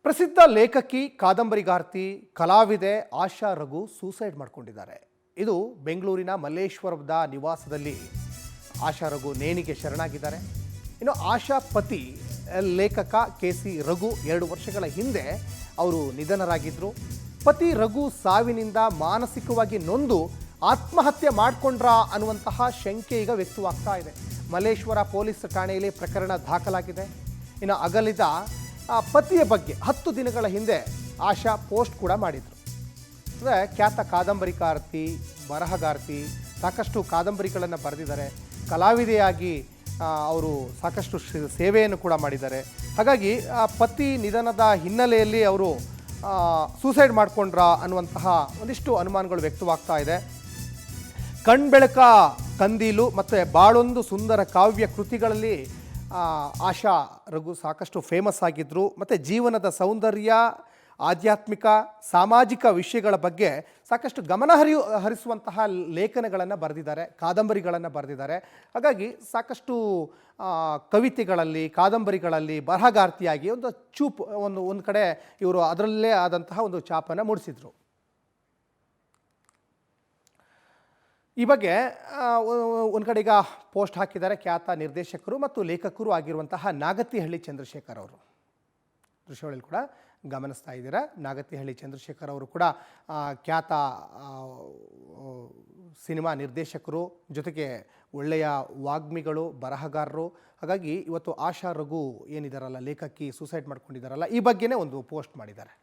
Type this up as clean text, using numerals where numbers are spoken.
ಪ್ರಸಿದ್ಧ ಲೇಖಕಿ, ಕಾದಂಬರಿಗಾರ್ತಿ, ಕಲಾವಿದೆ ಆಶಾ ರಘು ಸೂಸೈಡ್ ಮಾಡಿಕೊಂಡಿದ್ದಾರೆ. ಇದು ಬೆಂಗಳೂರಿನ ಮಲ್ಲೇಶ್ವರದ ನಿವಾಸದಲ್ಲಿ ಆಶಾ ರಘು ನೇಣಿಗೆ ಶರಣಾಗಿದ್ದಾರೆ. ಇನ್ನು ಆಶಾ ಪತಿ ಲೇಖಕ ಕೆ.ಸಿ. ರಘು 2 ವರ್ಷಗಳ ಹಿಂದೆ ಅವರು ನಿಧನರಾಗಿದ್ದರು. ಪತಿ ರಘು ಸಾವಿನಿಂದ ಮಾನಸಿಕವಾಗಿ ನೊಂದು ಆತ್ಮಹತ್ಯೆ ಮಾಡಿಕೊಂಡ್ರಾ ಅನ್ನುವಂತಹ ಶಂಕೆ ಈಗ ವ್ಯಕ್ತವಾಗ್ತಾ ಇದೆ. ಮಲ್ಲೇಶ್ವರ ಪೊಲೀಸ್ ಠಾಣೆಯಲ್ಲಿ ಪ್ರಕರಣ ದಾಖಲಾಗಿದೆ. ಇನ್ನು ಅಗಲಿದ ಪತಿಯ ಬಗ್ಗೆ 10 ದಿನಗಳ ಹಿಂದೆ ಆಶಾ ಪೋಸ್ಟ್ ಕೂಡ ಮಾಡಿದರು. ಅಂದರೆ ಖ್ಯಾತ ಕಾದಂಬರಿಕಾರ್ತಿ, ಬರಹಗಾರ್ತಿ, ಸಾಕಷ್ಟು ಕಾದಂಬರಿಗಳನ್ನು ಬರೆದಿದ್ದಾರೆ. ಕಲಾವಿದೆಯಾಗಿ ಅವರು ಸಾಕಷ್ಟು ಸೇವೆಯನ್ನು ಕೂಡ ಮಾಡಿದ್ದಾರೆ. ಹಾಗಾಗಿ ಪತಿ ನಿಧನದ ಹಿನ್ನೆಲೆಯಲ್ಲಿ ಅವರು ಸೂಸೈಡ್ ಮಾಡಿಕೊಂಡ್ರಾ ಅನ್ನುವಂತಹ ಒಂದಿಷ್ಟು ಅನುಮಾನಗಳು ವ್ಯಕ್ತವಾಗ್ತಾ ಇದೆ. ಕಣ್ಬೆಳಕ ಕಂದೀಲು ಮತ್ತು ಬಾಳೊಂದು ಸುಂದರ ಕಾವ್ಯ ಕೃತಿಗಳಲ್ಲಿ ಆಶಾ ರಘು ಸಾಕಷ್ಟು ಫೇಮಸ್ ಆಗಿದ್ದರು. ಮತ್ತು ಜೀವನದ ಸೌಂದರ್ಯ, ಆಧ್ಯಾತ್ಮಿಕ, ಸಾಮಾಜಿಕ ವಿಷಯಗಳ ಬಗ್ಗೆ ಸಾಕಷ್ಟು ಗಮನ ಹರಿಸುವಂತಹ ಲೇಖನಗಳನ್ನು ಬರೆದಿದ್ದಾರೆ, ಕಾದಂಬರಿಗಳನ್ನು ಬರೆದಿದ್ದಾರೆ. ಹಾಗಾಗಿ ಸಾಕಷ್ಟು ಕವಿತೆಗಳಲ್ಲಿ, ಕಾದಂಬರಿಗಳಲ್ಲಿ ಬರಹಗಾರ್ತಿಯಾಗಿ ಒಂದು ಕಡೆ ಇವರು ಅದರಲ್ಲೇ ಆದಂತಹ ಒಂದು ಛಾಪನ್ನು ಮೂಡಿಸಿದರು. ಈ ಬಗ್ಗೆ ಒಂದು ಕಡೆ ಈಗ ಪೋಸ್ಟ್ ಹಾಕಿದ್ದಾರೆ ಖ್ಯಾತ ನಿರ್ದೇಶಕರು ಮತ್ತು ಲೇಖಕರು ಆಗಿರುವಂತಹ ನಾಗತಿಹಳ್ಳಿ ಚಂದ್ರಶೇಖರ್ ಅವರು. ದೃಶ್ಯಗಳಲ್ಲಿ ಕೂಡ ಗಮನಿಸ್ತಾ ಇದ್ದೀರಾ. ನಾಗತಿಹಳ್ಳಿ ಚಂದ್ರಶೇಖರ್ ಅವರು ಕೂಡ ಖ್ಯಾತ ಸಿನಿಮಾ ನಿರ್ದೇಶಕರು, ಜೊತೆಗೆ ಒಳ್ಳೆಯ ವಾಗ್ಮಿಗಳು, ಬರಹಗಾರರು. ಹಾಗಾಗಿ ಇವತ್ತು ಆಶಾ ರಘು ಏನಿದಾರಲ್ಲ, ಲೇಖಕಿ ಸೂಸೈಡ್ ಮಾಡ್ಕೊಂಡಿದ್ದಾರಲ್ಲ, ಈ ಬಗ್ಗೆನೇ ಒಂದು ಪೋಸ್ಟ್ ಮಾಡಿದ್ದಾರೆ.